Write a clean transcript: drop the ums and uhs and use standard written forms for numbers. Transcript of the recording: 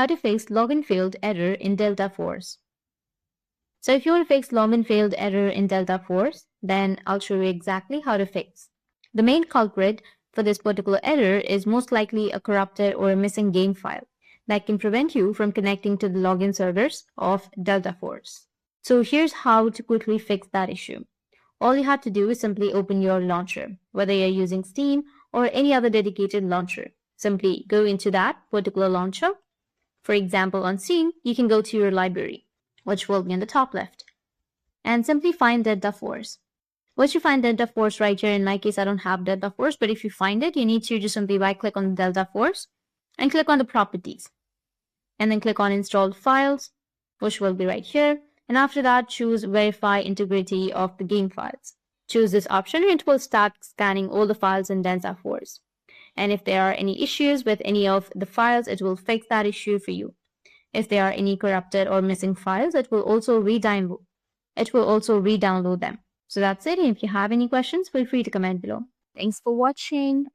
How to fix login failed error in Delta Force. So if you want to fix login failed error in Delta Force, then I'll show you exactly how to fix. The main culprit for this particular error is most likely a corrupted or a missing game file that can prevent you from connecting to the login servers of Delta Force. So here's how to quickly fix that issue. All you have to do is simply open your launcher, whether you're using Steam or any other dedicated launcher. Simply go into that particular launcher. For example, on Steam, you can go to your library, which will be on the top left, and simply find Delta Force. Once you find Delta Force right here, in my case, I don't have Delta Force, but if you find it, you need to just simply right-click on the Delta Force and click on the properties. And then click on installed files, which will be right here. And after that, choose verify integrity of the game files. Choose this option and it will start scanning all the files in Delta Force. And if there are any issues with any of the files, it will fix that issue for you. If there are any corrupted or missing files, it will also re-download them. So that's it. And if you have any questions, feel free to comment below. Thanks for watching.